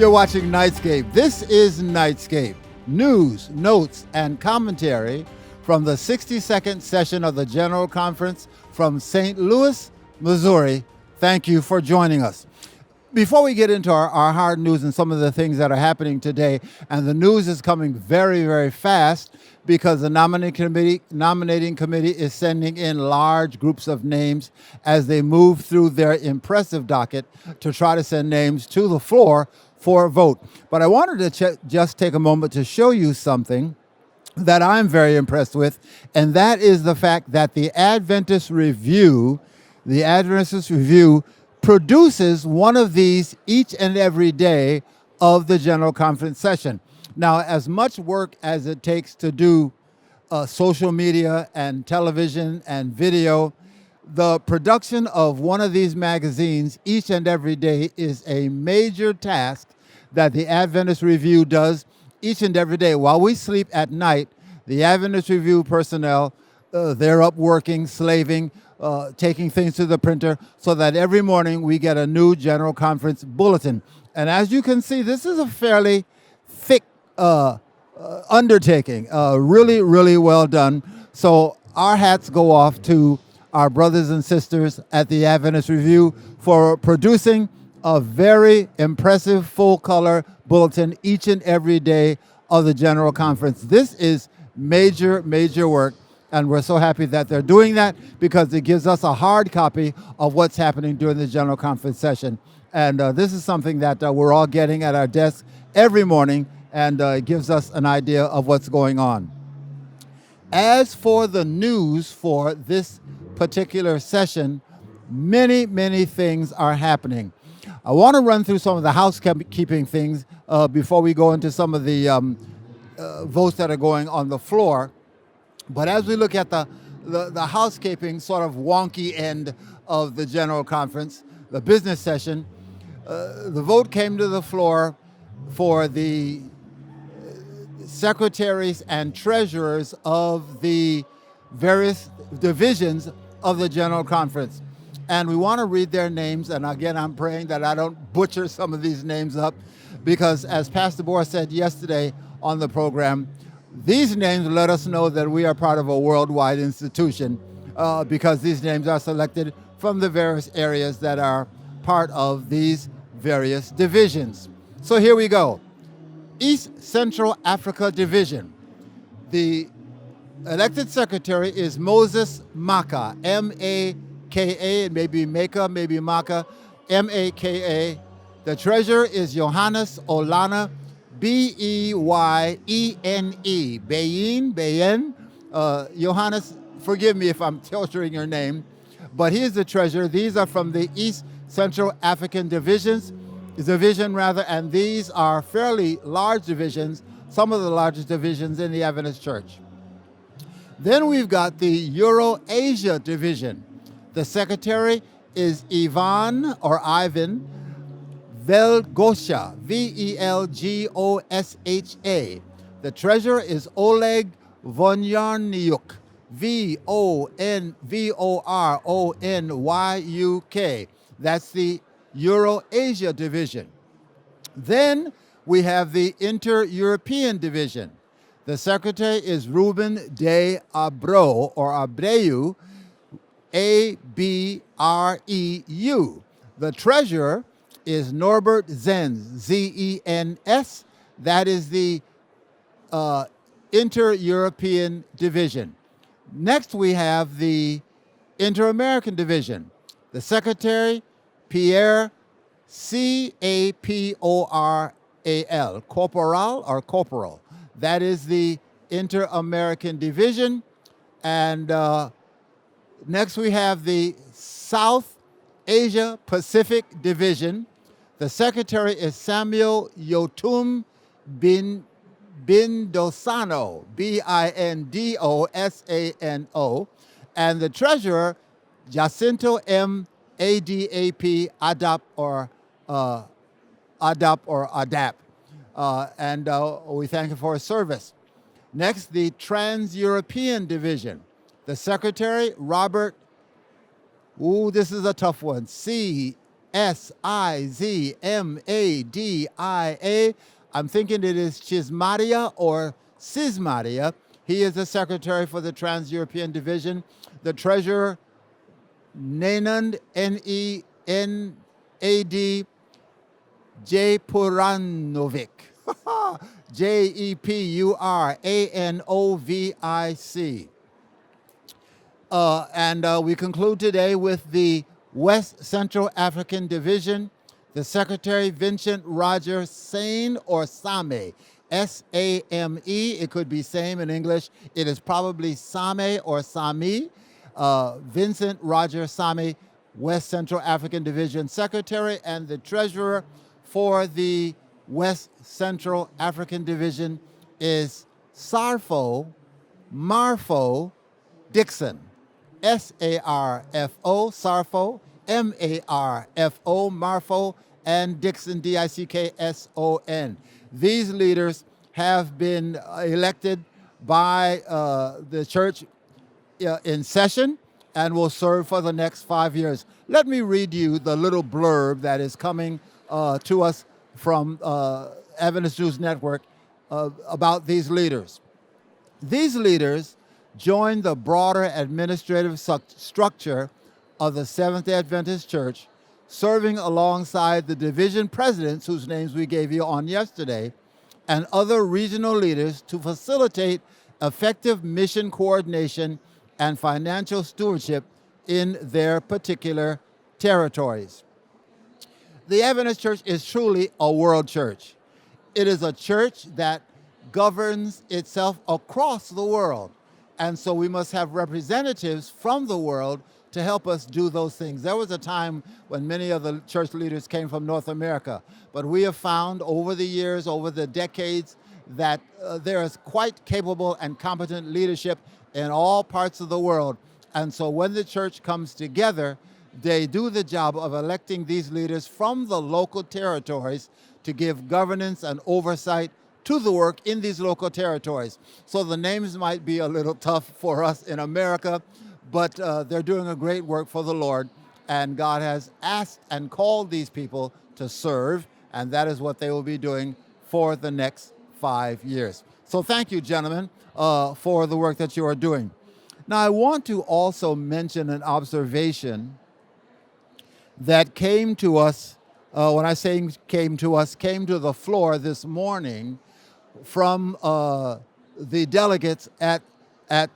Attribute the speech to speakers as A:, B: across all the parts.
A: You're watching Nightscape. This is Nightscape. News, notes, and commentary from the 62nd session of the General Conference from St. Louis, Missouri. Thank you for joining us. Before we get into our hard news and some of the things that are happening today, and the news is coming very, very fast because the nominating committee is sending in large groups of names as they move through their impressive docket to try to send names to the floor for a vote. But I wanted to just take a moment to show you something that I'm very impressed with, and that is the fact that the Adventist Review produces one of these each and every day of the General Conference session. Now, as much work as it takes to do social media and television and video, the production of one of these magazines each and every day is a major task that the Adventist Review does each and every day. While we sleep at night, the Adventist Review personnel, they're up working, slaving, taking things to the printer so that every morning we get a new General Conference bulletin. And as you can see, this is a fairly thick undertaking, really, really well done. So our hats go off to our brothers and sisters at the Adventist Review for producing a very impressive full-color bulletin each and every day of the General Conference. This is major, major work, and we're so happy that they're doing that because it gives us a hard copy of what's happening during the General Conference session. And this is something that we're all getting at our desk every morning, and it gives us an idea of what's going on. As for the news for this particular session, many, many things are happening. I want to run through some of the housekeeping things before we go into some of the votes that are going on the floor. But as we look at the housekeeping sort of wonky end of the General Conference, the business session, the vote came to the floor for the secretaries and treasurers of the various divisions of the General Conference. And we want to read their names. And again, I'm praying that I don't butcher some of these names up because, as Pastor Bohr said yesterday on the program, these names let us know that we are part of a worldwide institution because these names are selected from the various areas that are part of these various divisions. So here we go. East Central Africa Division. The elected secretary is Moses Maka, M-A-K-A, maybe Maka, maybe Maka, M-A-K-A. The treasurer is Johannes Olana, B-E-Y-E-N-E, Bayen. Johannes, forgive me if I'm torturing your name, but he is the treasurer. These are from the East Central African division, and these are fairly large divisions, some of the largest divisions in the Adventist Church. Then we've got the Euro-Asia division. The secretary is Ivan Velgosha, V-E-L-G-O-S-H-A. The treasurer is Oleg Vonyarnyuk, V-O-N-V-O-R-O-N-Y-U-K. That's the Euro-Asia division. Then we have the Inter-European division. The secretary is Ruben de Abreu, A-B-R-E-U. The treasurer is Norbert Zenz, Z-E-N-S. That is the Inter-European division. Next, we have the Inter-American division. The secretary, Pierre, C-A-P-O-R-A-L, Corporal. That is the Inter-American division. And next, we have the South Asia Pacific division. The secretary is Samuel Yotum Bindosano, B-I-N-D-O-S-A-N-O, and the treasurer, Jacinto M. A-D-A-P, Adap. And we thank him for his service. Next, the Trans-European division. The secretary, Robert, this is a tough one, Sizmadia. I'm thinking it is Chismadia or Cismadia. He is the secretary for the Trans-European Division. The treasurer, Nenad, Nenad Jepuranovic. Jepuranovic. And we conclude today with the West Central African Division, the Secretary Vincent Roger Sane or Same, S-A-M-E. It could be same in English. It is probably Same or Sami. Vincent Roger Same, West Central African Division Secretary, and the Treasurer for the West Central African Division is Sarfo Marfo Dixon. S-A-R-F-O, Sarfo, M-A-R-F-O, Marfo, and Dixon, D-I-C-K-S-O-N. These leaders have been elected by the church in session and will serve for the next 5 years. Let me read you the little blurb that is coming to us from Adventist News Network about these leaders. These leaders join the broader administrative structure of the Seventh-day Adventist Church, serving alongside the division presidents, whose names we gave you on yesterday, and other regional leaders to facilitate effective mission coordination and financial stewardship in their particular territories. The Adventist Church is truly a world church. It is a church that governs itself across the world. And so we must have representatives from the world to help us do those things. There was a time when many of the church leaders came from North America, but we have found over the years, over the decades, that there is quite capable and competent leadership in all parts of the world. And so when the church comes together, they do the job of electing these leaders from the local territories to give governance and oversight to the work in these local territories. So the names might be a little tough for us in America, but they're doing a great work for the Lord, and God has asked and called these people to serve, and that is what they will be doing for the next 5 years. So thank you, gentlemen, for the work that you are doing. Now, I want to also mention an observation that came to us, when I say came to us, came to the floor this morning from the delegates at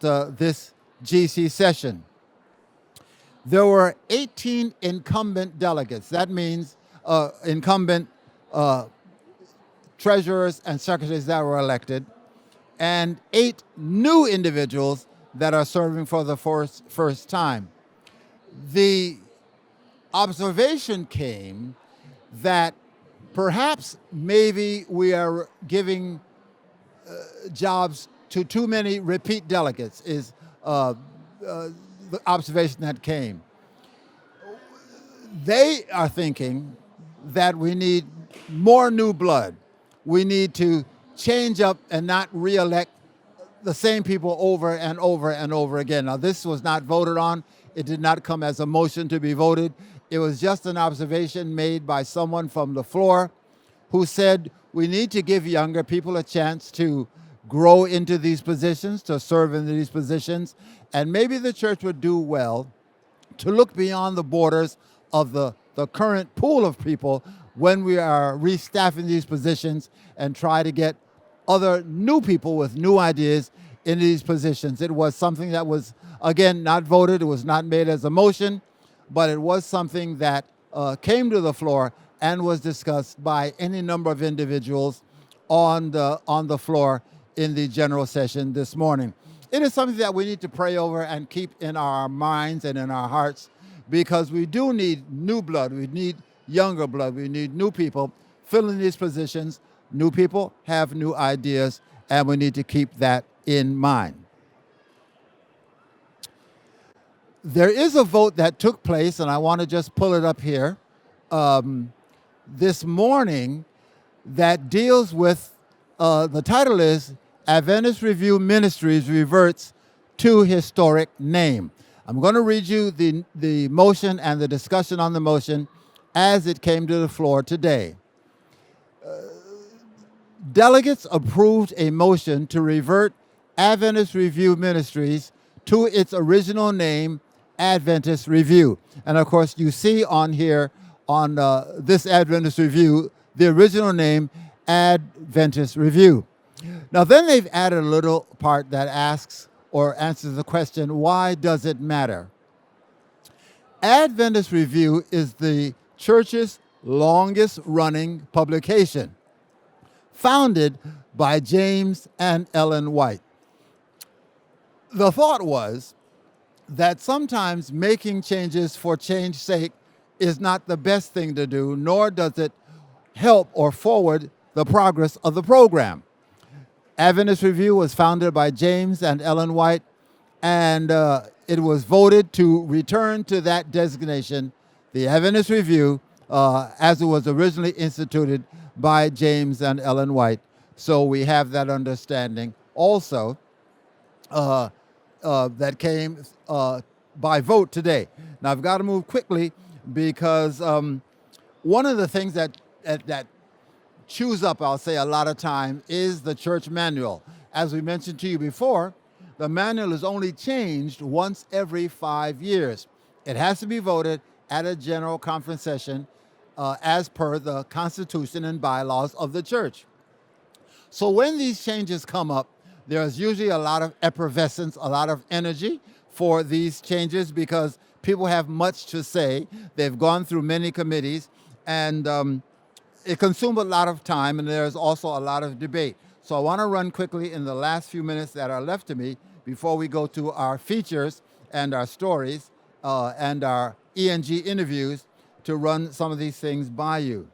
A: this GC session. There were 18 incumbent delegates. That means incumbent treasurers and secretaries that were elected, and 8 new individuals that are serving for the first time. The observation came that perhaps maybe we are giving jobs to too many repeat delegates is the observation that came. They are thinking that we need more new blood. We need to change up and not re-elect the same people over and over and over again. Now, this was not voted on. It did not come as a motion to be voted. It was just an observation made by someone from the floor who said we need to give younger people a chance to grow into these positions, to serve in these positions, and maybe the church would do well to look beyond the borders of the current pool of people when we are restaffing these positions and try to get other new people with new ideas in these positions. It was something that was, again, not voted. It was not made as a motion, but it was something that came to the floor and was discussed by any number of individuals on the floor in the general session this morning. It is something that we need to pray over and keep in our minds and in our hearts, because we do need new blood. We need younger blood. We need new people filling these positions. New people have new ideas, and we need to keep that in mind. There is a vote that took place, and I want to just pull it up here, this morning that deals with, the title is Adventist Review Ministries Reverts to Historic Name. I'm going to read you the motion and the discussion on the motion, as it came to the floor today. Delegates approved a motion to revert Adventist Review Ministries to its original name, Adventist Review. And of course, you see on here, on this Adventist Review, the original name, Adventist Review. Now then they've added a little part that asks or answers the question, why does it matter? Adventist Review is the church's longest running publication, founded by James and Ellen White. The thought was that sometimes making changes for change's sake is not the best thing to do, nor does it help or forward the progress of the program. Adventist Review was founded by James and Ellen White, and it was voted to return to that designation, the Adventist Review, as it was originally instituted by James and Ellen White. So we have that understanding also that came by vote today. Now I've got to move quickly because one of the things that chews up, I'll say, a lot of time is the church manual. As we mentioned to you before, the manual is only changed once every 5 years. It has to be voted at a General Conference session as per the Constitution and bylaws of the church. So when these changes come up, there's usually a lot of effervescence, a lot of energy for these changes because people have much to say. They've gone through many committees, and it consumes a lot of time, and there's also a lot of debate. So I want to run quickly in the last few minutes that are left to me before we go to our features and our stories and our ENG interviews to run some of these things by you.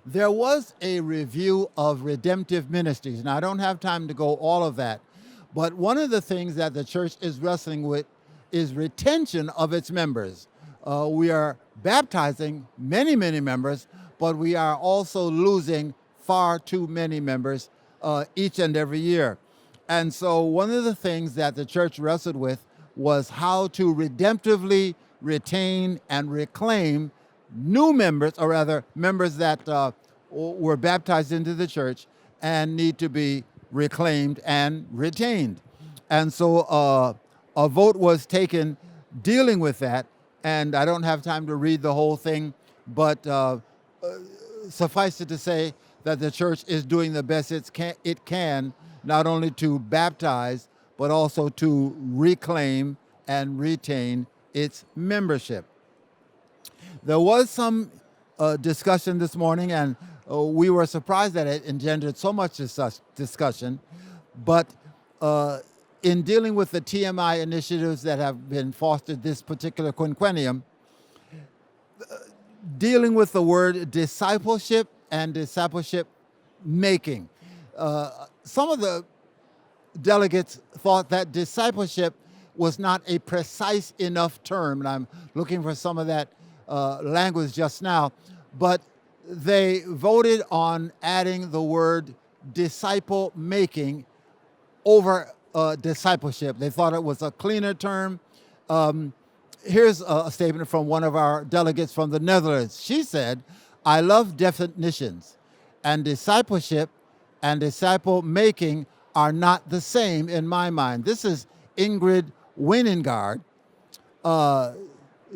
A: There was a review of redemptive ministries. Now, I don't have time to go all of that, but one of the things that the church is wrestling with is retention of its members. We are baptizing many, many members, but we are also losing far too many members each and every year. And so one of the things that the church wrestled with was how to redemptively retain and reclaim new members, or rather members that were baptized into the church and need to be reclaimed and retained. And so a vote was taken dealing with that, and I don't have time to read the whole thing, but suffice it to say that the church is doing the best it can, not only to baptize, but also to reclaim and retain its membership. There was some discussion this morning, and we were surprised that it engendered so much discussion, but in dealing with the TMI initiatives that have been fostered this particular quinquennium, dealing with the word discipleship and discipleship making. Some of the delegates thought that discipleship was not a precise enough term, and I'm looking for some of that language just now, but they voted on adding the word disciple making over discipleship. They thought it was a cleaner term. Here's a statement from one of our delegates from the Netherlands. She said, "I love definitions, and discipleship and disciple making are not the same in my mind." This is Ingrid Winingaard.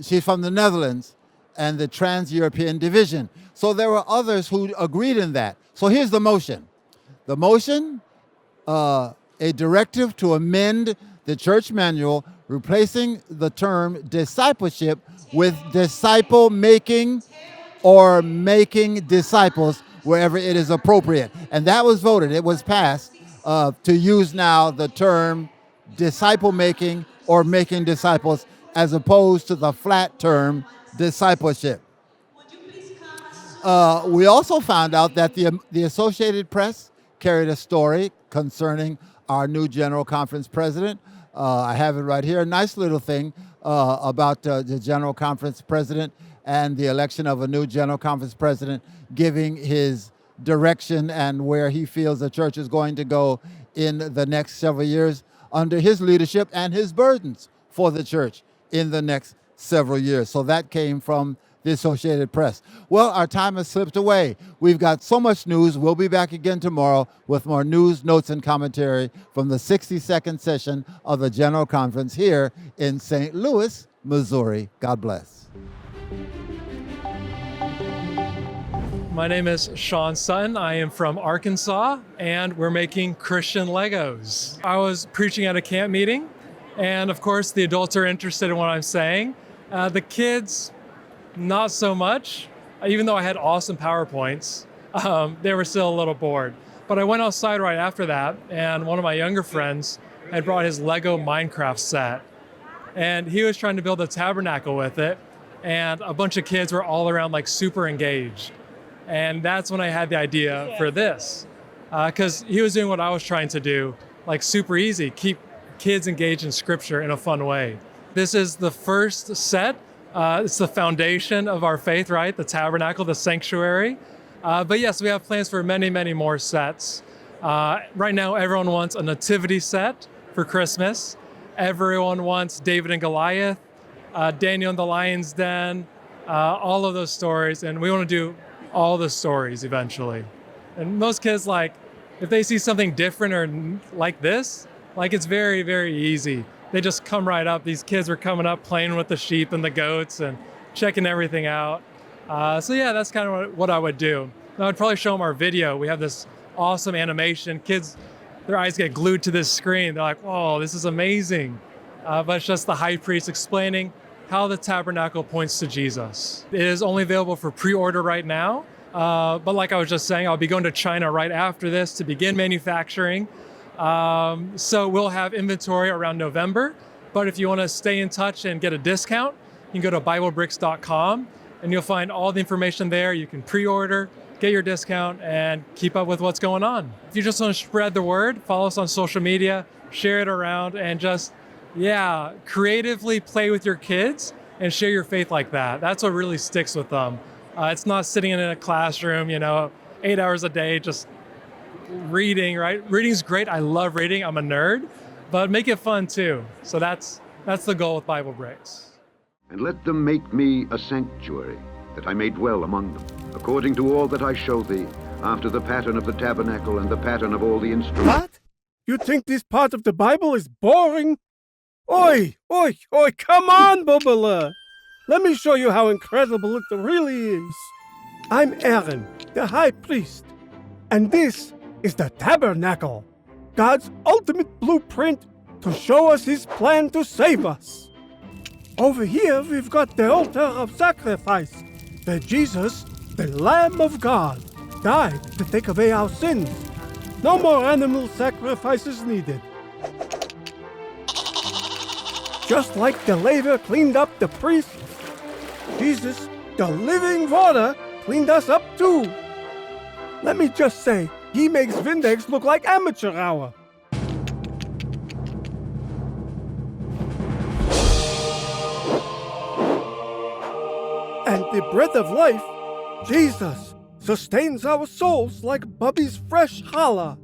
A: She's from the Netherlands and the Trans-European Division. So there were others who agreed in that. So here's the motion. The motion, a directive to amend the church manual, replacing the term discipleship with disciple making or making disciples wherever it is appropriate. And that was voted. It was passed to use now the term disciple making or making disciples as opposed to the flat term discipleship. We also found out that the Associated Press carried a story concerning our new General Conference president. I have it right here, a nice little thing about the General Conference president and the election of a new General Conference president, giving his direction and where he feels the church is going to go in the next several years under his leadership and his burdens for the church in the next several years. So that came from the Associated Press. Well, our time has slipped away. We've got so much news. We'll be back again tomorrow with more news, notes, and commentary from the 62nd session of the General Conference here in St. Louis, Missouri. God bless.
B: My name is Sean Sutton. I am from Arkansas, and we're making Christian Legos. I was preaching at a camp meeting, and of course, the adults are interested in what I'm saying. The kids, not so much. Even though I had awesome PowerPoints, they were still a little bored. But I went outside right after that, and one of my younger friends had brought his Lego Minecraft set, and he was trying to build a tabernacle with it, and a bunch of kids were all around like super engaged. And that's when I had the idea for this, because he was doing what I was trying to do, like super easy, keep kids engaged in scripture in a fun way. This is the first set. It's the foundation of our faith, right? The tabernacle, the sanctuary. But yes, we have plans for many, many more sets. Right now, everyone wants a nativity set for Christmas. Everyone wants David and Goliath, Daniel in the Lion's Den, all of those stories. And we want to do all the stories eventually. And most kids, like, if they see something different or like this, like, it's very, very easy. They just come right up. These kids were coming up playing with the sheep and the goats and checking everything out. So yeah, that's kind of what I would do. And I'd probably show them our video. We have this awesome animation. Kids, their eyes get glued to this screen. They're like, whoa, this is amazing. But it's just the high priest explaining how the tabernacle points to Jesus. It is only available for pre-order right now. But like I was just saying, I'll be going to China right after this to begin manufacturing. So we'll have inventory around November. But if you want to stay in touch and get a discount, you can go to BibleBricks.com and you'll find all the information there. You can pre-order, get your discount, and keep up with what's going on. If you just want to spread the word, follow us on social media, share it around, and just, creatively play with your kids and share your faith like that. That's what really sticks with them. It's not sitting in a classroom, 8 hours a day, just reading, right? Reading's great. I love reading. I'm a nerd, but make it fun too. So that's the goal with Bible Bricks.
C: And let them make me a sanctuary, that I may dwell among them, according to all that I show thee, after the pattern of the tabernacle and the pattern of all the instruments.
D: What? You think this part of the Bible is boring? Oi, come on, Butler. Let me show you how incredible it really is. I'm Aaron, the high priest, and this is the tabernacle, God's ultimate blueprint to show us his plan to save us. Over here, we've got the altar of sacrifice, where Jesus, the Lamb of God, died to take away our sins. No more animal sacrifices needed. Just like the laver cleaned up the priest, Jesus, the living water, cleaned us up too. Let me just say, he makes Vindex look like amateur hour. And the breath of life, Jesus, sustains our souls like Bubby's fresh challah.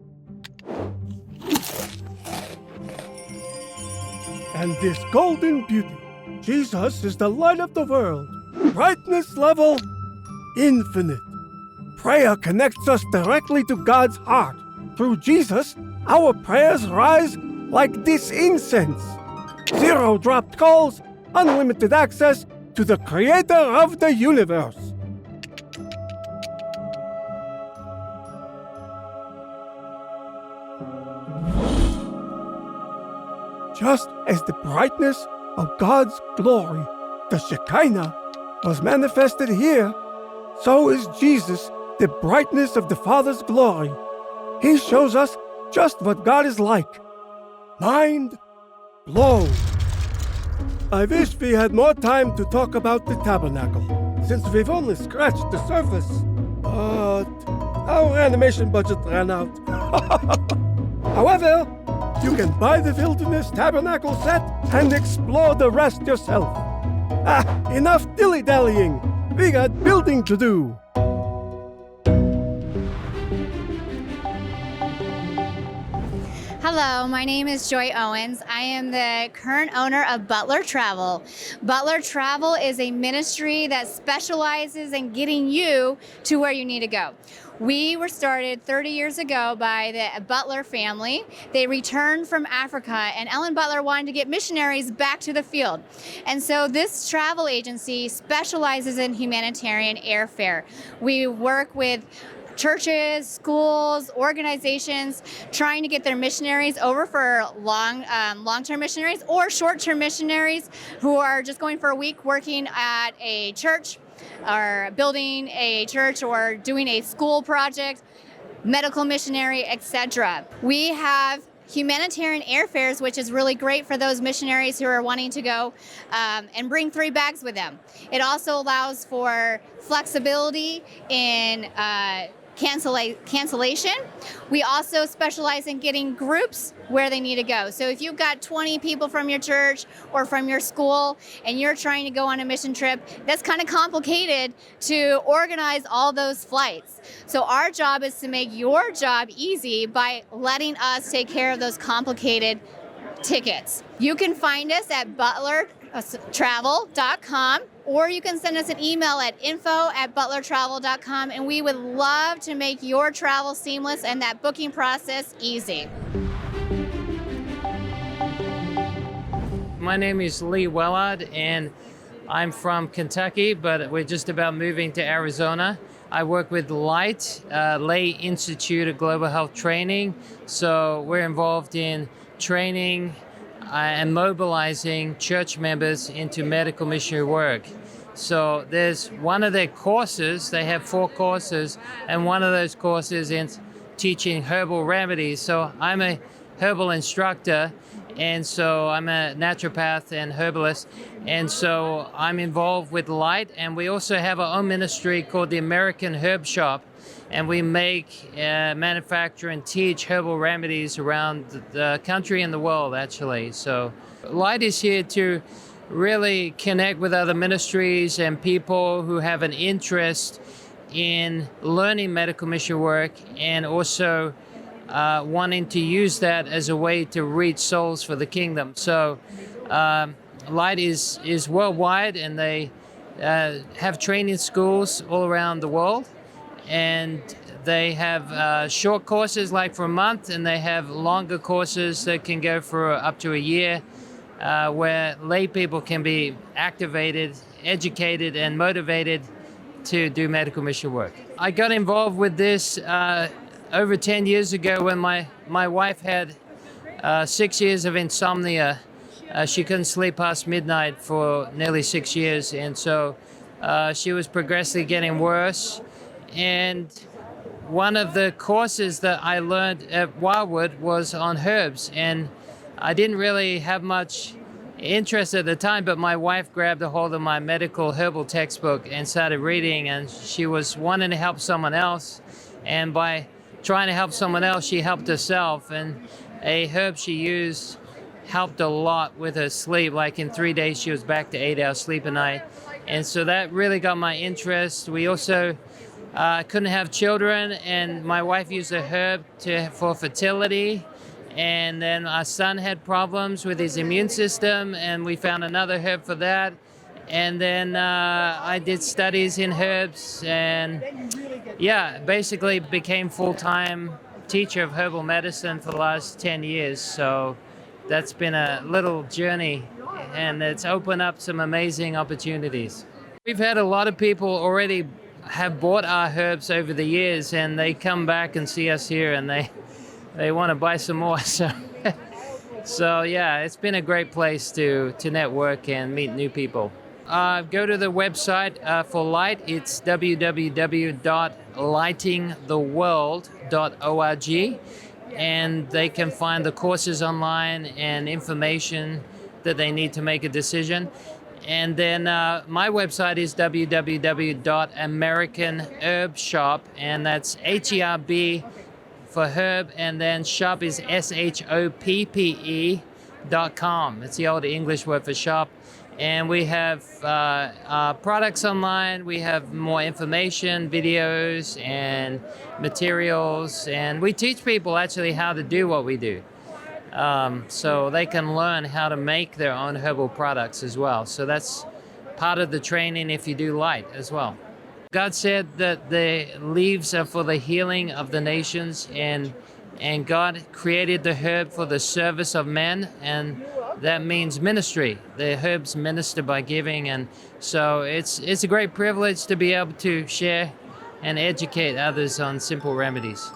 D: And this golden beauty, Jesus is the light of the world. Brightness level, infinite. Prayer connects us directly to God's heart. Through Jesus, our prayers rise like this incense. 0 dropped calls, unlimited access to the creator of the universe. Just as the brightness of God's glory, the Shekinah, was manifested here, so is Jesus the brightness of the Father's glory. He shows us just what God is like. Mind blown. I wish we had more time to talk about the tabernacle, since we've only scratched the surface. But our animation budget ran out. However, you can buy the Wilderness Tabernacle set and explore the rest yourself. Enough dilly-dallying. We got building to do.
E: Hello, my name is Joy Owens. I am the current owner of Butler Travel. Butler Travel is a ministry that specializes in getting you to where you need to go. We were started 30 years ago by the Butler family. They returned from Africa, and Ellen Butler wanted to get missionaries back to the field. And so this travel agency specializes in humanitarian airfare. We work with churches, schools, organizations trying to get their missionaries over for long-term missionaries or short-term missionaries who are just going for a week working at a church or building a church or doing a school project, medical missionary, etc. We have humanitarian airfares, which is really great for those missionaries who are wanting to go and bring 3 bags with them. It also allows for flexibility in cancellation. We also specialize in getting groups where they need to go. So if you've got 20 people from your church or from your school and you're trying to go on a mission trip, that's kind of complicated to organize all those flights. So our job is to make your job easy by letting us take care of those complicated tickets. You can find us at butlertravel.com, or you can send us an email at info@butlertravel.com, and we would love to make your travel seamless and that booking process easy.
F: My name is Lee Wellard, and I'm from Kentucky, but we're just about moving to Arizona. I work with LIGHT, Lay Institute of Global Health Training, so we're involved in training and mobilizing church members into medical missionary work. So there's one of their courses, they have 4 courses, and one of those courses is teaching herbal remedies. So I'm a herbal instructor, and so I'm a naturopath and herbalist, and so I'm involved with LIGHT, and we also have our own ministry called the American Herb Shop, and we make, manufacture, and teach herbal remedies around the country and the world, actually. So LIGHT is here to really connect with other ministries and people who have an interest in learning medical mission work and also wanting to use that as a way to reach souls for the kingdom. So LIGHT is worldwide, and they have training schools all around the world. And they have short courses like for a month, and they have longer courses that can go for up to a year, where lay people can be activated, educated, and motivated to do medical mission work. I got involved with this over 10 years ago when my wife had 6 years of insomnia. She couldn't sleep past midnight for nearly 6 years, and so she was progressively getting worse. And one of the courses that I learned at Wildwood was on herbs, and I didn't really have much interest at the time, but my wife grabbed a hold of my medical herbal textbook and started reading, and she was wanting to help someone else, and by trying to help someone else, she helped herself, and a herb she used helped a lot with her sleep. Like in 3 days, she was back to 8 hours sleep a night, and so that really got my interest. We also couldn't have children, and my wife used a herb for fertility, and then our son had problems with his immune system, and we found another herb for that. And then I did studies in herbs, and basically became full-time teacher of herbal medicine for the last 10 years. So that's been a little journey, and it's opened up some amazing opportunities. We've had a lot of people already have bought our herbs over the years, and they come back and see us here, and they want to buy some more. So yeah, it's been a great place to network and meet new people. Go to the website for LIGHT. It's www.lightingtheworld.org, and they can find the courses online and information that they need to make a decision. And then my website is www.americanherbshop, and that's HERB for herb, and then shop is SHOPPE.com. It's the old English word for shop. And we have products online. We have more information, videos, and materials. And we teach people actually how to do what we do. so they can learn how to make their own herbal products as well. So that's part of the training if you do light as well. God said that the leaves are for the healing of the nations, and God created the herb for the service of men, and that means ministry. The herbs minister by giving, and so it's a great privilege to be able to share and educate others on simple remedies.